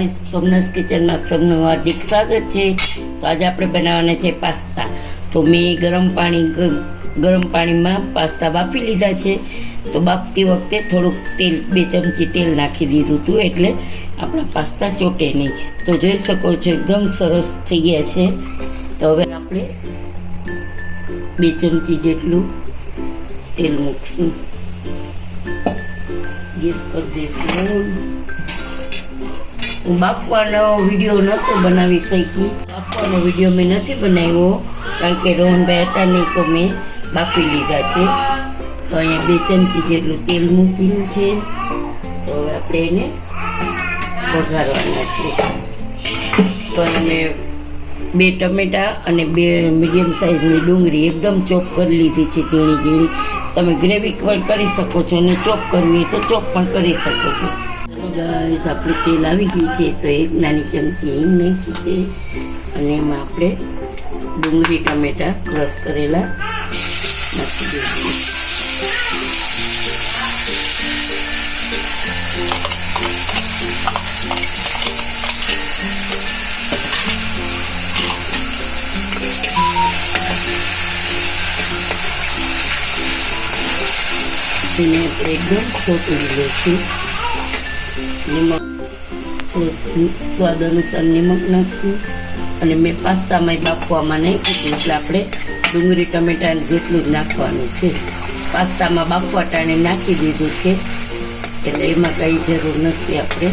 Guys, Somnath કિચનમાં સૌનું હાર્દિક સ્વાગત છે। તો આજે આપણે બનાવવાના છે પાસ્તા। તો મેં ગરમ પાણીમાં પાસ્તા બાફી લીધા છે। તો બાફતી વખતે થોડુંક તેલ 2 ચમચી તેલ નાખી દીધું હતું, એટલે આપણા પાસ્તા ચોટે નહીં। તો જોઈ શકો છો એકદમ સરસ થઈ ગયા છે। તો હવે આપણે 2 ચમચી જેટલું તેલ મૂકશું, ગેસ કરી દઈશું। હું બાફવાનો વિડીયો નહોતો બનાવી શકી, બાફવાનો વિડીયો મેં નથી બનાવ્યો કારણ કે રોહનભાઈ હતા નહીં, તો મેં બાફી લીધા છે। તો અહીંયા 2 ચમચી જેટલું તેલ મૂકેલું છે। તો હવે આપણે એને વઘારવાના છે। તો અહીંયા મેં 2 ટમેટા અને 2 મીડિયમ સાઇઝની ડુંગળી એકદમ ચોપ કરી લીધી છે, ઝીણી ઝીણી। તમે ગ્રેવી કરી શકો છો અને ચોપ કરવી તો ચોપ પણ કરી શકો છો। ગાઈસ, આપણું તેલ આવી ગયું છે, તો 1 નાની ચમચી હિંગ નાખી છે અને એમાં આપણે ડુંગળી ટમેટા ક્રશ કરેલા નાખી દઈશું। એને આપણે એકદમ સોતરી લઈશું। સ્વાદ અનુસાર નમક નાખશું અને મેં પાસ્તામાં બાફવામાં નહીં કીધું, એટલે આપણે ડુંગળી ટમેટા જેટલું જ નાખવાનું છે। પાસ્તામાં બાફવા ટાણે નાખી દીધું છે, એટલે એમાં કંઈ જરૂર નથી। આપણે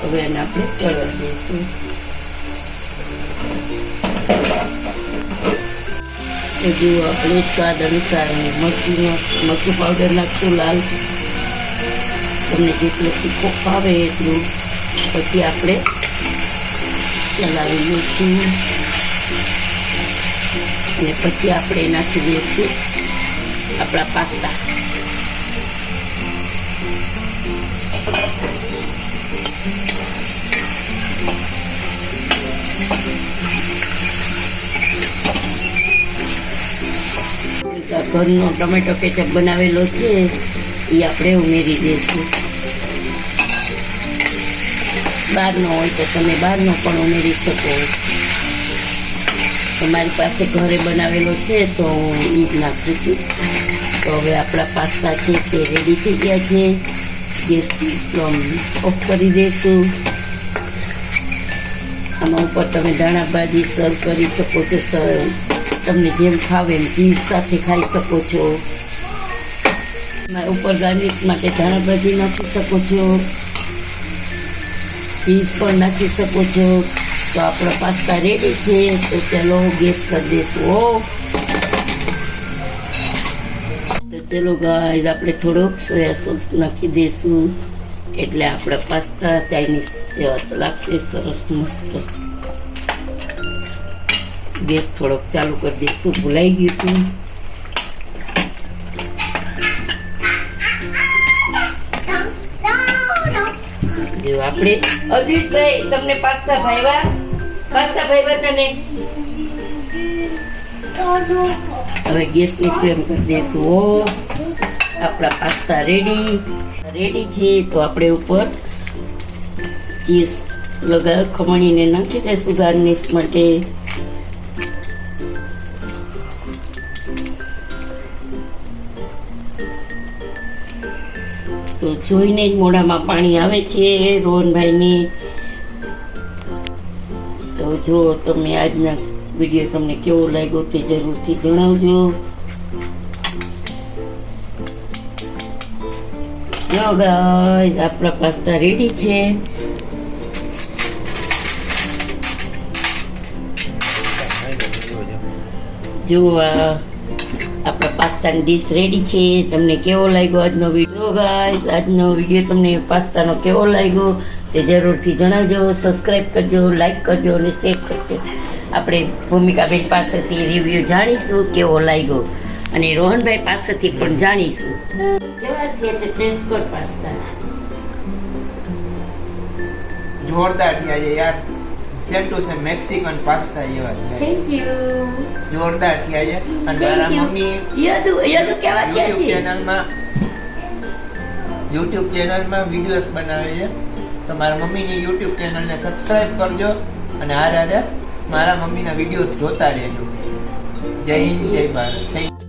હવે એને આપણે કરવા દઈશું। હજુ આપણે સ્વાદ અનુસાર મરચું પાવડર નાખશું, લાલ, તમને જેટલું તીખો ભાવે એટલું। પછી આપણે ચલાવી લઈશું અને પછી આપણે નાખી દઈશું આપણા પાસ્તા। ઘરનો ટમેટો કેચઅપ બનાવેલો છે એ આપણે ઉમેરી દઈશું। બહારનો હોય તો તમે બહારનો પણ ઉમેરી શકો, તમારી પાસે ઘરે બનાવેલો છે તો હું એ જ નાખું છું। તો હવે આપણા પાસ્તા છે તે રેડી થઈ ગયા છે, ગેસની ફ્લેમ ઓફ કરી દઈશું। આમાં ઉપર તમે દાણા ભાજી સર્વ કરી શકો છો, તમને જેમ ફાવે એમ ચીઝ સાથે ખાઈ શકો છો। ઉપર ગાર્નિશ માટે ધાણા ભાજી નાખી શકો છો, ચીઝ પણ નાખી શકો છો। તો આપણા પાસ્તા રેડી છે, તો ચલો ગેસ કરી દઈશું। તો ચલો ગાઈસ, આપણે થોડોક સોયા સોસ નાખી દઈશું, એટલે આપણા પાસ્તા ચાઇનીઝ જેવા લાગશે, સરસ મસ્ત। ગેસ થોડોક ચાલુ કરી દઈશું, ભૂલાઈ ગયું હતું। જો આપણે અજીતભાઈ, તમને પાસ્તા ભાવ્યા તને? હવે ગેસની ફ્લેમ કરી દઈશું। આપણા પાસ્તા રેડી છે। તો આપણે ઉપર ચીઝ ખમણીને નાખી દઈશું ગાર્નિશ માટે। તો જોઈને જ મોઢામાં પાણી આવે છે રોહનભાઈની। તો જો તમે આજના વિડીયો તમને કેવો લાગ્યો તે જરૂરથી જણાવજો। જો ગાઈસ, આપણા પાસ્તા રેડી છે। જો આપણા પાસ્તાની ડીશ રેડી છે। તમને કેવો લાગ્યો આજનો વિડીયો? ગાઈસ, આજનો વિડીયો તમને પાસ્તાનો કેવો લાગ્યો તે જરૂરથી જણાવજો। સબસ્ક્રાઈબ કરજો, લાઈક કરજો અને શેર કરજો। આપણે ભૂમિકાબેન પાસેથી રિવ્યૂ જાણીશું કેવો લાગ્યો, અને રોહનભાઈ પાસેથી પણ જાણીશું કેવા થયા છે ટેસ્ટ કર પાસ્તા। જોરદાર થયા છે યાર, same to same Mexican pasta જેવા છે। થેન્ક યુ, જોરદાર થયા છે। અને મારા મમ્મી યદુ કેવા થયા છે? યુટ્યુબ ચેનલમાં વિડીયોઝ બનાવે છે. તો મારા મમ્મીની યુટ્યુબ ચેનલને સબસ્ક્રાઇબ કરજો અને હારે મારા મમ્મીના વિડીયોઝ જોતા રહેજો. જય હિન્દ, જય ભારત. Thank you.